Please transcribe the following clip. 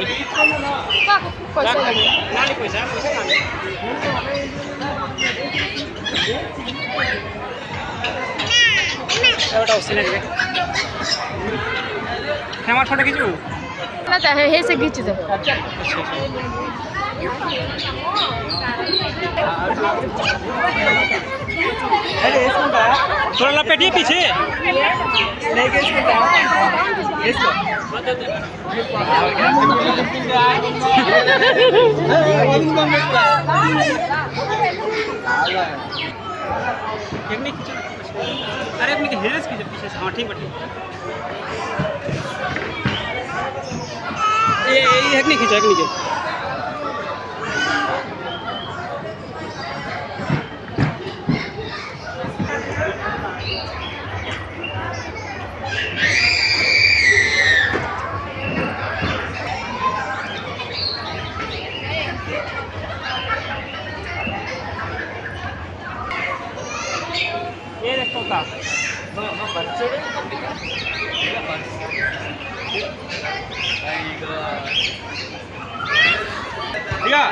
पैसा लगे नानी पैसा पैसा नानी एउटा उसिने दिए हेमा फोटो खिचू ना चाहे हे से खींच दो अच्छा अरे इसको थोड़ा लपेटिए पीछे लेके इसको अरे अपनी हेल्स की पीछे से हाँ ठीक है ये एक नहीं खींचा एक नहीं ये देखो का बच्चे भैया